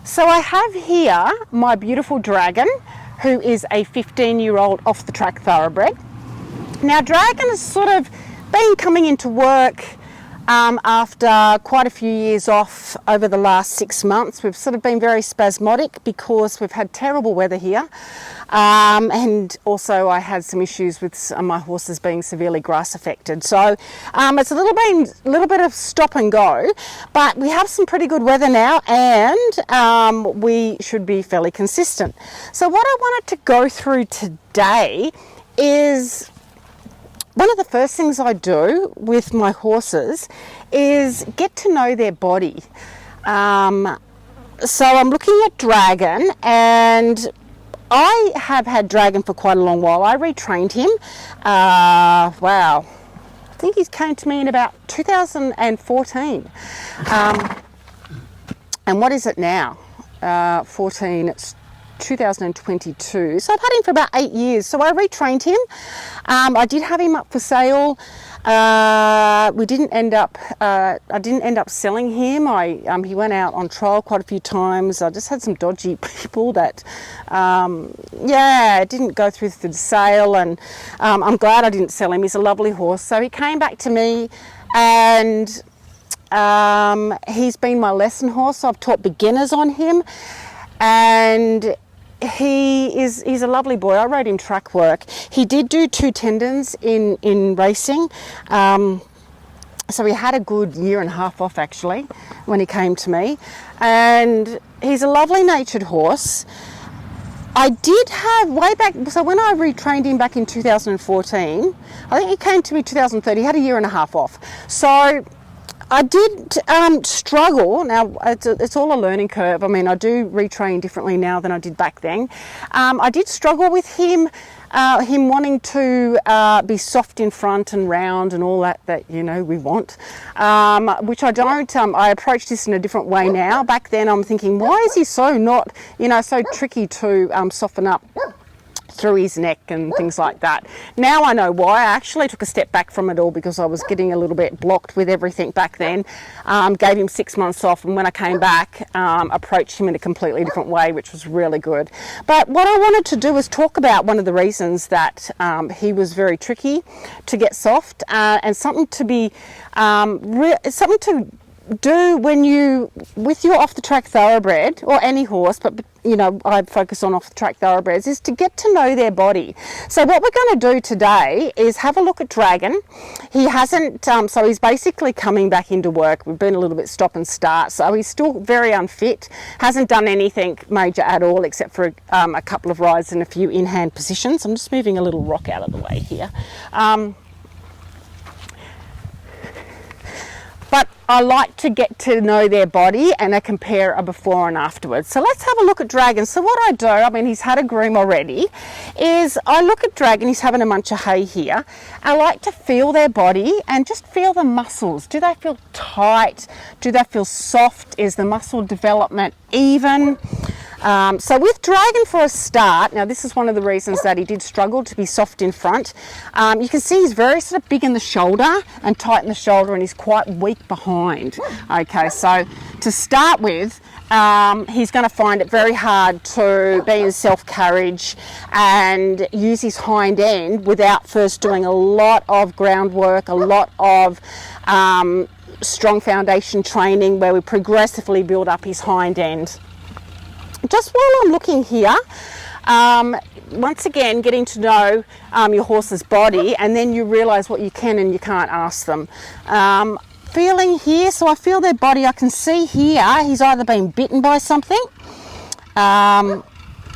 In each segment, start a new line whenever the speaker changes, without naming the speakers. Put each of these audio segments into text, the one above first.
So I have here my beautiful Dragon, who is a 15-year-old off-the-track thoroughbred. Now Dragon has sort of been coming into work after quite a few years off over the last 6 months. We've sort of been very spasmodic because we've had terrible weather here, and also I had some issues with my horses being severely grass affected. So it's a little bit of stop and go, but we have some pretty good weather now, and we should be fairly consistent. So what I wanted to go through today is one of the first things I do with my horses is get to know their body. So I'm looking at Dragon, and I have had Dragon for quite a long while. I retrained him. Wow. I think he came to me in about 2014. And what is it now? 14, it's 2022. So I've had him for about 8 years. So I retrained him. I did have him up for sale. I didn't end up selling him. He went out on trial quite a few times. I just had some dodgy people that didn't go through the sale, and I'm glad I didn't sell him. He's a lovely horse. So he came back to me, and he's been my lesson horse. I've taught beginners on him, and he's a lovely boy. I rode him track work. He did do 2 tendons in racing. So he had a good year and a half off actually when he came to me. And he's a lovely natured horse. I did have way back, so when I retrained him back in 2014, I think he came to me 2013, he had a year and a half off. So I did struggle. Now, it's all a learning curve. I mean, I do retrain differently now than I did back then. I did struggle with him wanting to be soft in front and round and all that we want, which I don't. I approach this in a different way now. Back then, I'm thinking, why is he so not, so tricky to soften up through his neck and things like that. Now I know why. I actually took a step back from it all because I was getting a little bit blocked with everything back then. Gave him 6 months off, and when I came back, approached him in a completely different way, which was really good. But what I wanted to do was talk about one of the reasons that he was very tricky to get soft, and something to be something to do when with your off-the-track thoroughbred, or any horse, but I focus on off-the-track thoroughbreds, is to get to know their body. So what we're going to do today is have a look at Dragon. He hasn't, so he's basically coming back into work. We've been a little bit stop and start, so he's still very unfit, hasn't done anything major at all except for a couple of rides and a few in-hand positions. I'm just moving a little rock out of the way here. But I like to get to know their body, and I compare a before and afterwards. So let's have a look at Dragon. So what I do, I mean, he's had a groom already, is I look at Dragon. He's having a munch of hay here. I like to feel their body and just feel the muscles. Do they feel tight? Do they feel soft? Is the muscle development even? So with Dragon, for a start, now this is one of the reasons that he did struggle to be soft in front. You can see he's very sort of big in the shoulder and tight in the shoulder, and he's quite weak behind. Okay, so to start with, he's going to find it very hard to be in self-carriage and use his hind end without first doing a lot of groundwork, a lot of strong foundation training where we progressively build up his hind end. Just while I'm looking here, once again, getting to know your horse's body, and then you realise what you can and you can't ask them. Feeling here, so I feel their body. I can see here he's either been bitten by something, and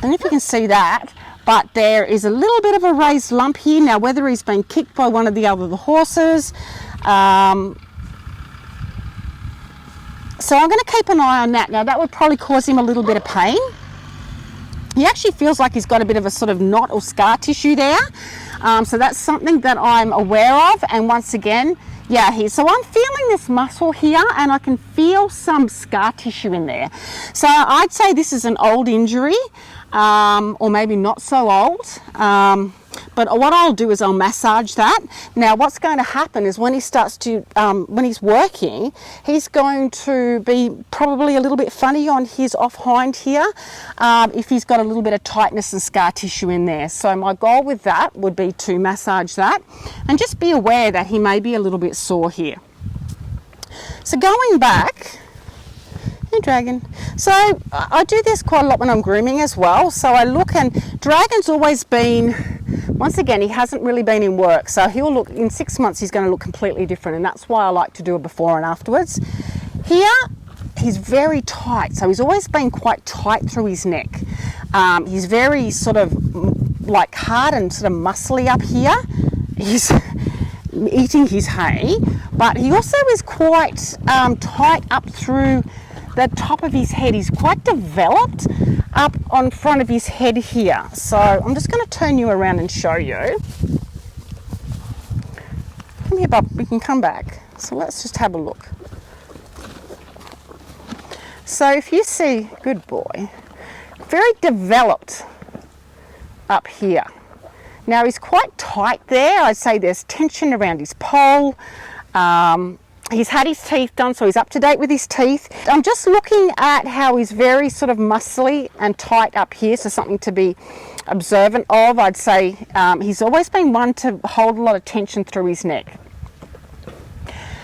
if you can see that, but there is a little bit of a raised lump here. Now, whether he's been kicked by one of the other horses, so I'm going to keep an eye on that. Now, that would probably cause him a little bit of pain. He actually feels like he's got a bit of a sort of knot or scar tissue there. So that's something that I'm aware of. And once again, so I'm feeling this muscle here, and I can feel some scar tissue in there. So I'd say this is an old injury, or maybe not so old. But what I'll do is I'll massage that. Now what's going to happen is when he starts to, when he's working, he's going to be probably a little bit funny on his off hind here if he's got a little bit of tightness and scar tissue in there. So my goal with that would be to massage that and just be aware that he may be a little bit sore here. So going back, hey Dragon. So I do this quite a lot when I'm grooming as well. So I look, and Dragon's always been, once again, he hasn't really been in work. So he'll look, in 6 months he's going to look completely different, and that's why I like to do a before and afterwards. Here, he's very tight. So he's always been quite tight through his neck. He's very sort of like hard and sort of muscly up here. He's eating his hay, but he also is quite tight up through the top of his head. He's quite developed up on front of his head here. So I'm just going to turn you around and show you. Come here, bub, we can come back. So let's just have a look. So if you see, good boy, very developed up here. Now he's quite tight there. I'd say there's tension around his pole. He's had his teeth done, so he's up to date with his teeth. I'm just looking at how he's very sort of muscly and tight up here, so something to be observant of. I'd say he's always been one to hold a lot of tension through his neck.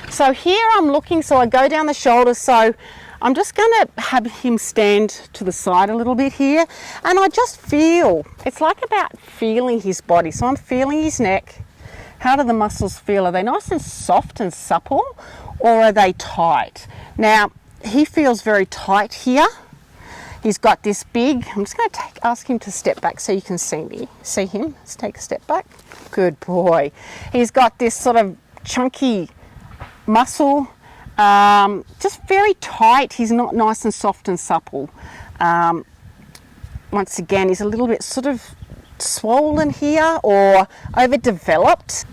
So here I'm looking, so I go down the shoulders, so I'm just going to have him stand to the side a little bit here, and I just feel, it's like about feeling his body. So I'm feeling his neck. How do the muscles feel? Are they nice and soft and supple, or are they tight? Now, he feels very tight here. He's got this big, I'm just going to ask him to step back so you can see me. See him? Let's take a step back. Good boy. He's got this sort of chunky muscle, just very tight. He's not nice and soft and supple. Once again, he's a little bit sort of swollen here or overdeveloped.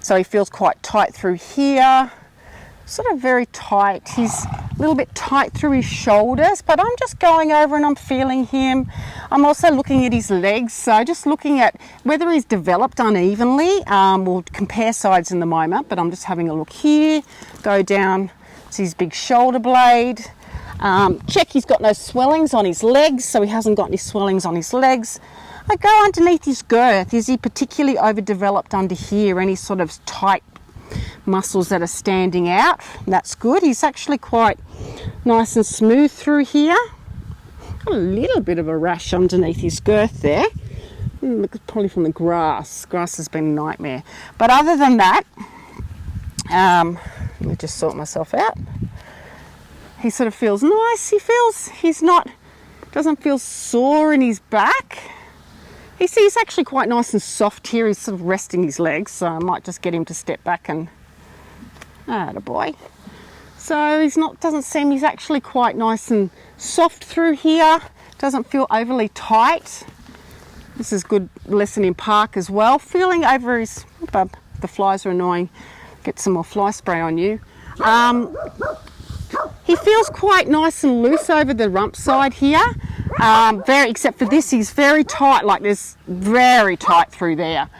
So he feels quite tight through here, sort of very tight. He's a little bit tight through his shoulders, but I'm just going over and I'm feeling him. I'm also looking at his legs, so just looking at whether he's developed unevenly. We'll compare sides in the moment, but I'm just having a look here, go down to his big shoulder blade. Check he's got no swellings on his legs, so he hasn't got any swellings on his legs. I go underneath his girth. Is he particularly overdeveloped under here? Any sort of tight muscles that are standing out? That's good. He's actually quite nice and smooth through here. Got a little bit of a rash underneath his girth there. Probably from the grass. Grass has been a nightmare. But other than that, let me just sort myself out. He sort of feels nice. Doesn't feel sore in his back. He's actually quite nice and soft here. He's sort of resting his legs, so I might just get him to step back and, attaboy. So he's actually quite nice and soft through here. Doesn't feel overly tight. This is good lesson in park as well. Feeling over his, the flies are annoying. Get some more fly spray on you. He feels quite nice and loose over the rump side here. Except for this, he's very tight, like this, very tight through there.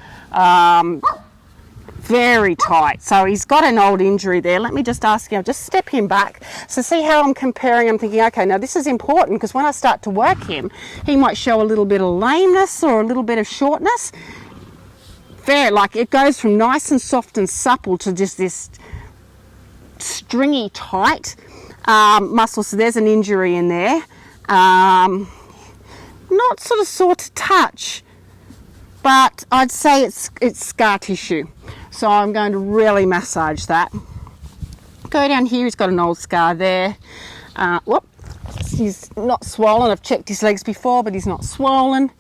Very tight. So he's got an old injury there. Let me just ask him, just step him back. So see how I'm comparing. I'm thinking, okay, now this is important because when I start to work him, he might show a little bit of lameness or a little bit of shortness. Like it goes from nice and soft and supple to just this stringy tight muscle. So there's an injury in there. Not sort of sore to touch, but I'd say it's scar tissue. So I'm going to really massage that. Go down here, he's got an old scar there. He's not swollen. I've checked his legs before, but he's not swollen.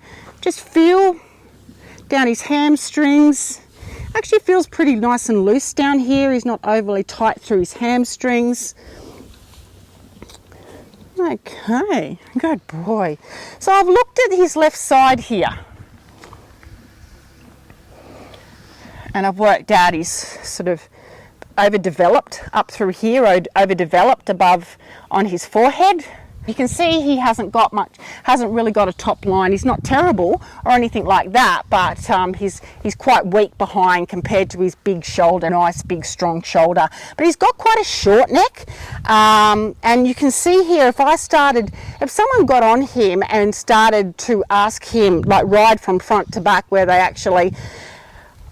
Just feel down his hamstrings. Actually feels pretty nice and loose down here. He's not overly tight through his hamstrings. Okay, good boy. So I've looked at his left side here. And I've worked out he's sort of overdeveloped up through here, overdeveloped above on his forehead. You can see he hasn't really got a top line. He's not terrible or anything like that, but he's quite weak behind compared to his big shoulder, nice big strong shoulder. But he's got quite a short neck, and you can see here if someone got on him and started to ask him, like ride from front to back where they actually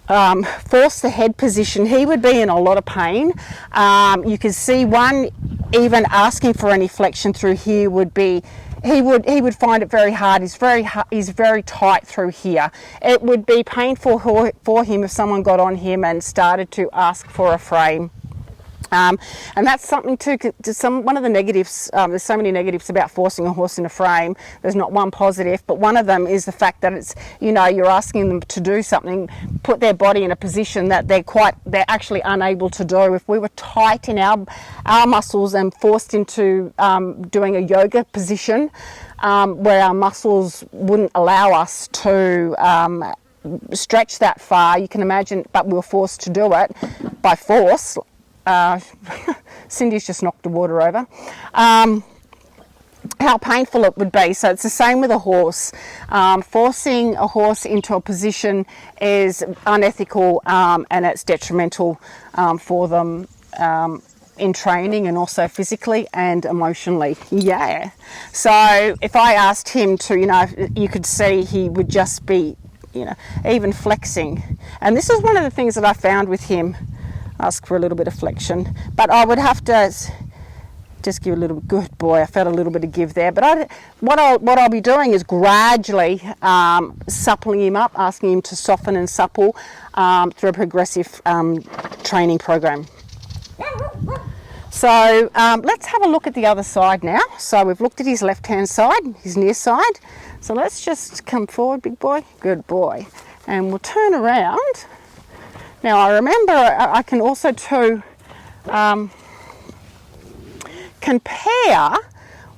force the head position, he would be in a lot of pain. You can see one even asking for any flexion through here would be, he would find it very hard. He's very tight through here. It would be painful for him if someone got on him and started to ask for a frame. And that's something too, one of the negatives, there's so many negatives about forcing a horse in a frame. There's not one positive, but one of them is the fact that it's, you're asking them to do something, put their body in a position that they're actually unable to do. If we were tight in our muscles and forced into doing a yoga position, where our muscles wouldn't allow us to stretch that far, you can imagine, but we were forced to do it by force. Cindy's just knocked the water over. How painful it would be. So it's the same with a horse. Forcing a horse into a position is unethical, and it's detrimental for them in training and also physically and emotionally. Yeah. So if I asked him to, you could see he would just be, even flexing. And this is one of the things that I found with him. Ask for a little bit of flexion, but I would have to just give a little. Good boy, I felt a little bit of give there. But what I'll be doing is gradually suppling him up, asking him to soften and supple through a progressive training program. So let's have a look at the other side now. So we've looked at his left hand side, his near side. So let's just come forward, big boy. Good boy, and we'll turn around. Now I remember I can also too compare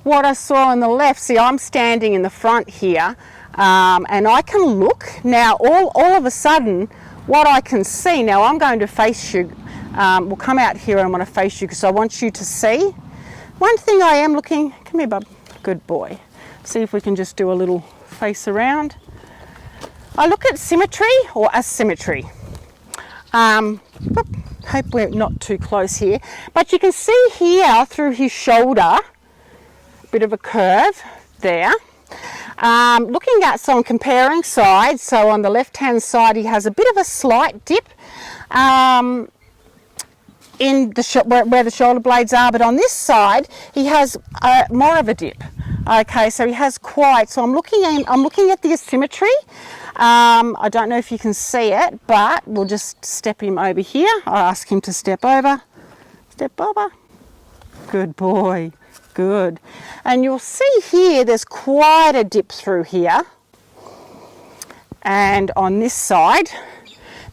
what I saw on the left. See, I'm standing in the front here, and I can look now. All of a sudden, what I can see now, I'm going to face you. We'll come out here and I want to face you because I want you to see. One thing I am looking. Come here, bub. Good boy. See if we can just do a little face around. I look at symmetry or asymmetry. Hope we're not too close here, but you can see here through his shoulder, a bit of a curve there. Looking at, so I'm comparing sides, so on the left hand side he has a bit of a slight dip in the where the shoulder blades are, but on this side he has more of a dip. Okay, so he has quite, so I'm looking at the asymmetry. I don't know if you can see it, but we'll just step him over here. I'll ask him to step over. Step over. Good boy. Good. And you'll see here there's quite a dip through here. And on this side,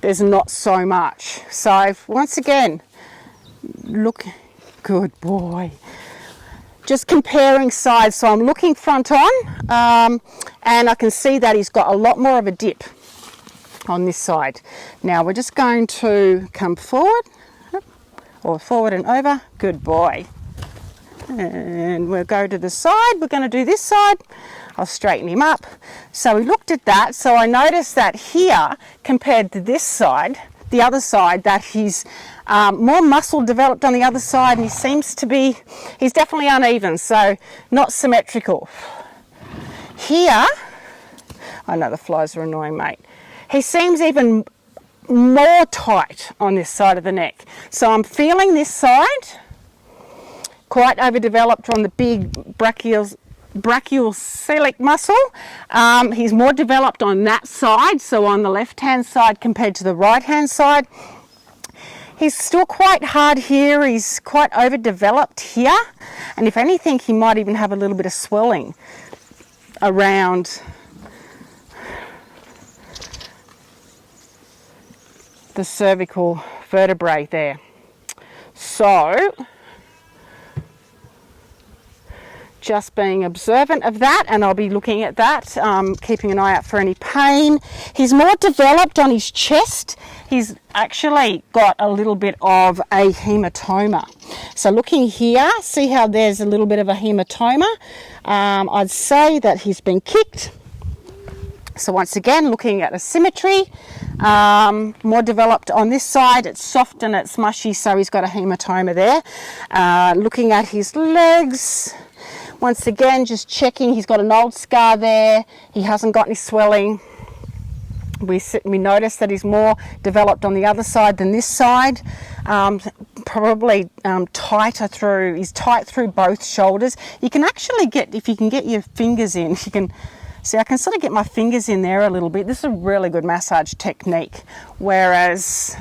there's not so much. So once again, look. Good boy. Just comparing sides, so I'm looking front on, and I can see that he's got a lot more of a dip on this side. Now we're just going to come forward, or forward and over. Good boy. And we'll go to the side. We're going to do this side. I'll straighten him up. So we looked at that, so I noticed that here, compared to this side, the other side, that he's more muscle developed on the other side, and he seems to be, he's definitely uneven, so not symmetrical. Here, I know the flies are annoying, mate. He seems even more tight on this side of the neck. So I'm feeling this side quite overdeveloped on the big brachiocelic muscle. He's more developed on that side, so on the left hand side compared to the right hand side. He's still quite hard here, he's quite overdeveloped here, and if anything he might even have a little bit of swelling around the cervical vertebrae there. So just being observant of that, and I'll be looking at that, keeping an eye out for any pain. He's more developed on his chest. He's actually got a little bit of a hematoma. So looking here, see how there's a little bit of a hematoma? I'd say that he's been kicked. So once again, looking at asymmetry, more developed on this side, it's soft and it's mushy, so he's got a hematoma there. Looking at his legs, once again, just checking, he's got an old scar there, he hasn't got any swelling. We notice that he's more developed on the other side than this side, probably tighter through, he's tight through both shoulders. You can actually get, if you can get your fingers in, you can, see I can sort of get my fingers in there a little bit. This is a really good massage technique, whereas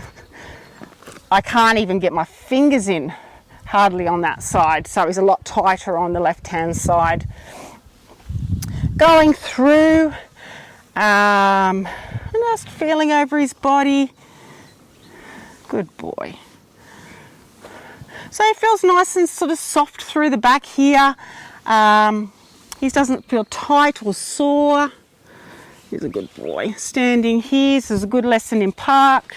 I can't even get my fingers in hardly on that side, so he's a lot tighter on the left hand side. Going through, just feeling over his body. Good boy. So he feels nice and sort of soft through the back here. He doesn't feel tight or sore. He's a good boy. Standing here, this is a good lesson in park.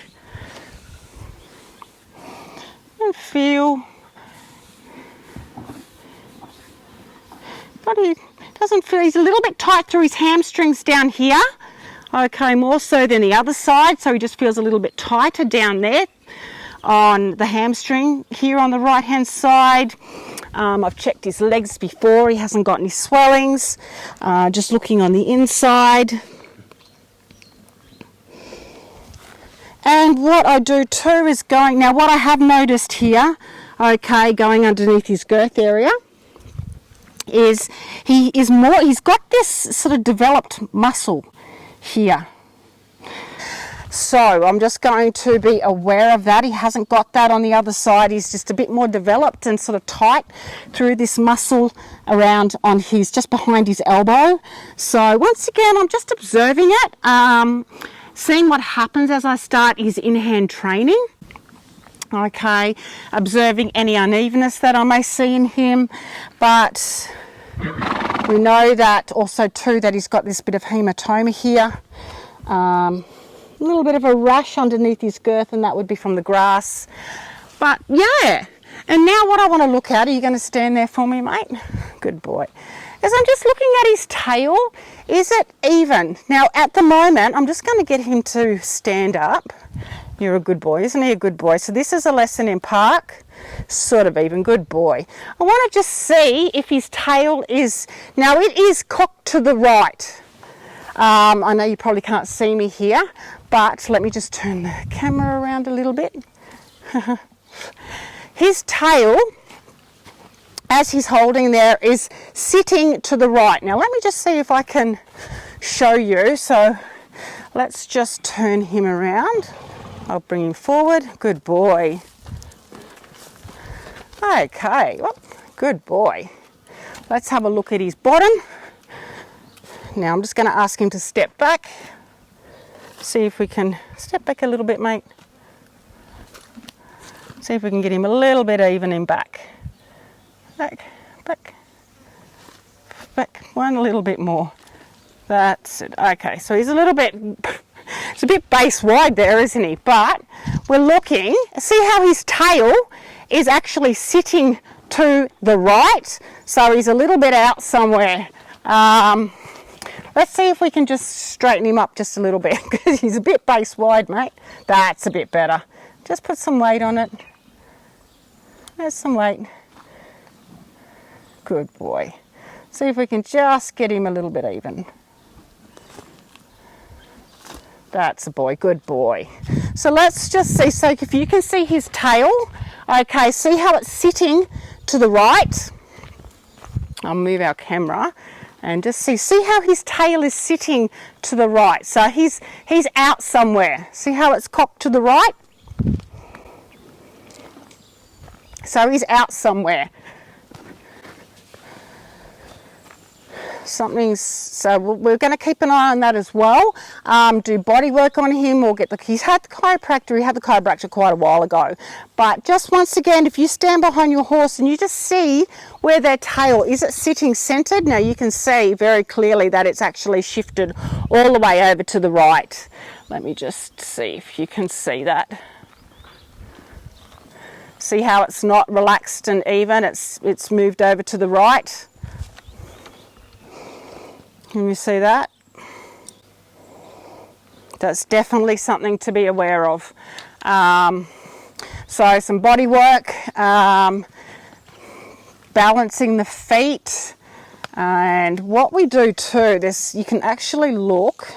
And feel. But he doesn't feel, he's a little bit tight through his hamstrings down here. Okay, more so than the other side, so he just feels a little bit tighter down there on the hamstring. Here on the right hand side, I've checked his legs before, he hasn't got any swellings. Just looking on the inside. And what I do too is going, now what I have noticed here, okay, going underneath his girth area, is he's got this sort of developed muscle here. So I'm just going to be aware of that. He hasn't got that on the other side. He's just a bit more developed and sort of tight through this muscle around on his, just behind his elbow. So once again, I'm just observing it, seeing what happens as I start his in-hand training. Okay, observing any unevenness that I may see in him, but we know that also too that he's got this bit of hematoma here, a little bit of a rash underneath his girth, and that would be from the grass. But yeah, and now what I want to look at, are you going to stand there for me, mate? Good boy. Is I'm just looking at his tail. Is it even? Now at the moment, I'm just going to get him to stand up. You're a good boy, isn't he a good boy? So this is a lesson in park. Sort of even, good boy. I want to just see if his tail is, now it is cocked to the right. I know you probably can't see me here, but let me just turn the camera around a little bit. His tail, as he's holding there, is sitting to the right. Now let me just see if I can show you. So let's just turn him around. I'll bring him forward. Good boy. Okay, well, good boy. Let's have a look at his bottom. Now I'm just going to ask him to step back. See if we can step back a little bit, mate. See if we can get him a little bit even in back. Back, back, back. One little bit more. That's it. Okay, so he's a little bit, it's a bit base wide there, isn't he? But we're looking, see how his tail is actually sitting to the right. So he's a little bit out somewhere. Let's see if we can just straighten him up just a little bit, because he's a bit base wide, mate. That's a bit better. Just put some weight on it. There's some weight. Good boy. See if we can just get him a little bit even. That's a boy, good boy. So let's just see, so if you can see his tail, okay, see how it's sitting to the right. I'll move our camera and just see how his tail is sitting to the right. So he's out somewhere. See how it's cocked to the right? So he's out somewhere. So we're going to keep an eye on that as well. Do body work on him, or he's had the chiropractor. He had the chiropractor quite a while ago. But just once again, if you stand behind your horse and you just see where their tail, is it sitting centered? Now you can see very clearly that it's actually shifted all the way over to the right. Let me just see if you can see that. See how it's not relaxed and even, it's moved over to the right. Can you see that? That's definitely something to be aware of. So some body work, balancing the feet, and what we do too, you can actually look,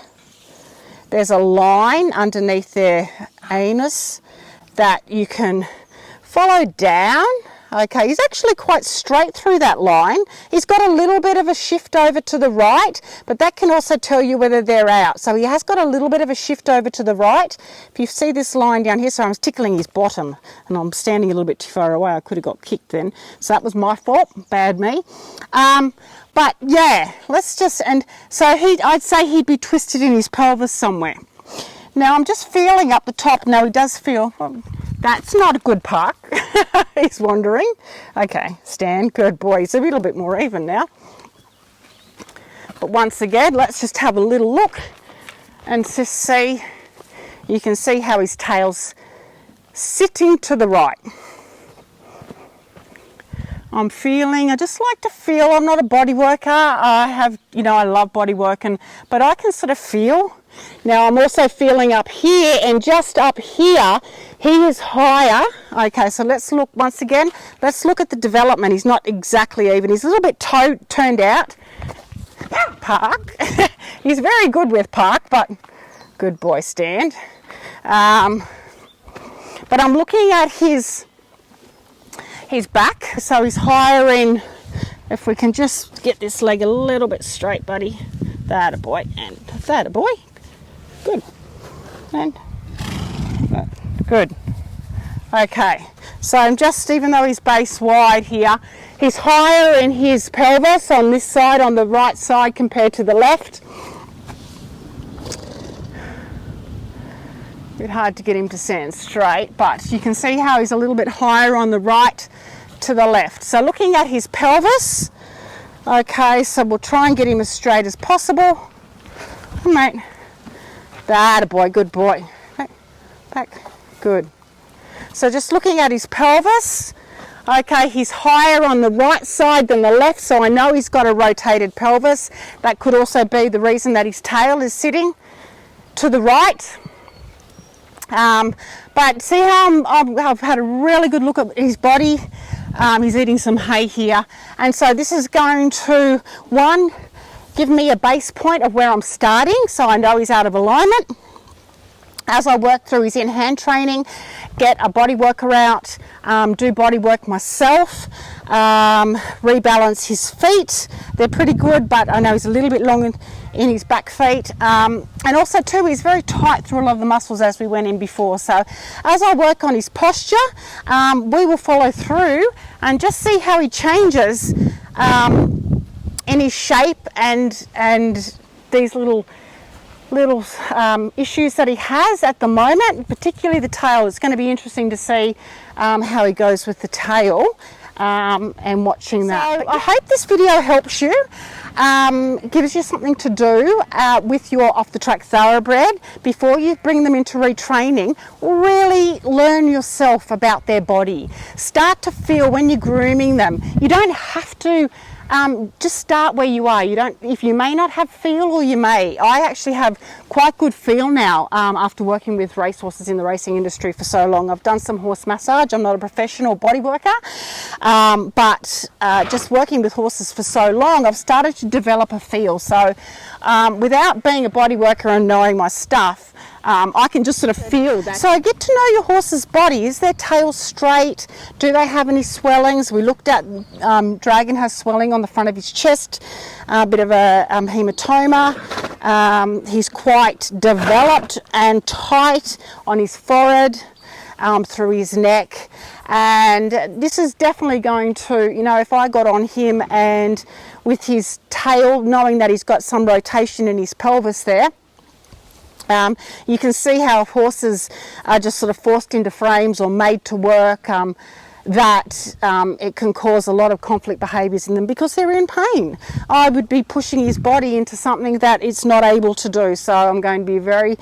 there's a line underneath their anus that you can follow down. Okay, he's actually quite straight through that line. He's got a little bit of a shift over to the right, but that can also tell you whether they're out. So he has got a little bit of a shift over to the right. If you see this line down here, so I was tickling his bottom and I'm standing a little bit too far away. I could have got kicked then. So that was my fault, bad me. But yeah, and so I'd say he'd be twisted in his pelvis somewhere. Now I'm just feeling up the top. No, he does feel, that's not a good park. He's wandering. Okay, stand, good boy. He's a little bit more even now. But once again, let's just have a little look and just see, you can see how his tail's sitting to the right. I just like to feel, I'm not a body worker. I love body working, but I can sort of feel. Now I'm also feeling up here, and just up here, he is higher. Okay, so let's look once again. Let's look at the development. He's not exactly even. He's a little bit turned out. Park. He's very good with park, but good boy, stand. But I'm looking at his back, so he's higher in. If we can just get this leg a little bit straight, buddy. That a boy, and that a boy. Good. And good. Okay, so I'm just, even though he's base wide here, he's higher in his pelvis on this side, on the right side compared to the left. A bit hard to get him to stand straight, but you can see how he's a little bit higher on the right to the left. So looking at his pelvis, okay, so we'll try and get him as straight as possible. Come mate. That a boy, good boy. Back, good. So just looking at his pelvis, okay, he's higher on the right side than the left, so I know he's got a rotated pelvis. That could also be the reason that his tail is sitting to the right. But see how I've had a really good look at his body. He's eating some hay here, and so this is going to, one, give me a base point of where I'm starting, so I know he's out of alignment. As I work through his in-hand training, get a body worker out, do body work myself, rebalance his feet. They're pretty good, but I know he's a little bit long in his back feet. And also too, he's very tight through a lot of the muscles as we went in before. So as I work on his posture, we will follow through and just see how he changes in his shape and these little issues that he has at the moment, particularly the tail. It's going to be interesting to see how he goes with the tail and watching that. So I hope this video helps you, gives you something to do with your off-the-track thoroughbred before you bring them into retraining. Really learn yourself about their body. Start to feel when you're grooming them. You don't have to just start where you are. If you may not have feel, or you may. I actually have quite good feel now after working with racehorses in the racing industry for so long. I've done some horse massage. I'm not a professional body worker, but just working with horses for so long, I've started to develop a feel. So without being a body worker and knowing my stuff, I can just sort of feel that. So get to know your horse's body. Is their tail straight? Do they have any swellings? We looked at Dragon has swelling on the front of his chest, a bit of a hematoma. He's quite developed and tight on his forehead. through his neck. And this is definitely going to, you know, if I got on him and with his tail, knowing that he's got some rotation in his pelvis there, you can see how horses are just sort of forced into frames or made to work, that it can cause a lot of conflict behaviours in them because they're in pain. I would be pushing his body into something that it's not able to do. So I'm going to be very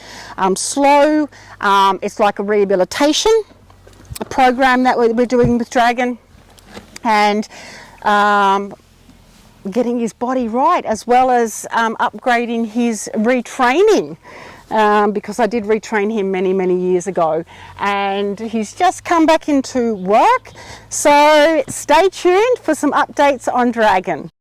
slow. It's like a rehabilitation program that we're doing with Dragon, and getting his body right, as well as upgrading his retraining. Because I did retrain him many years ago, and he's just come back into work. So stay tuned for some updates on Dragon.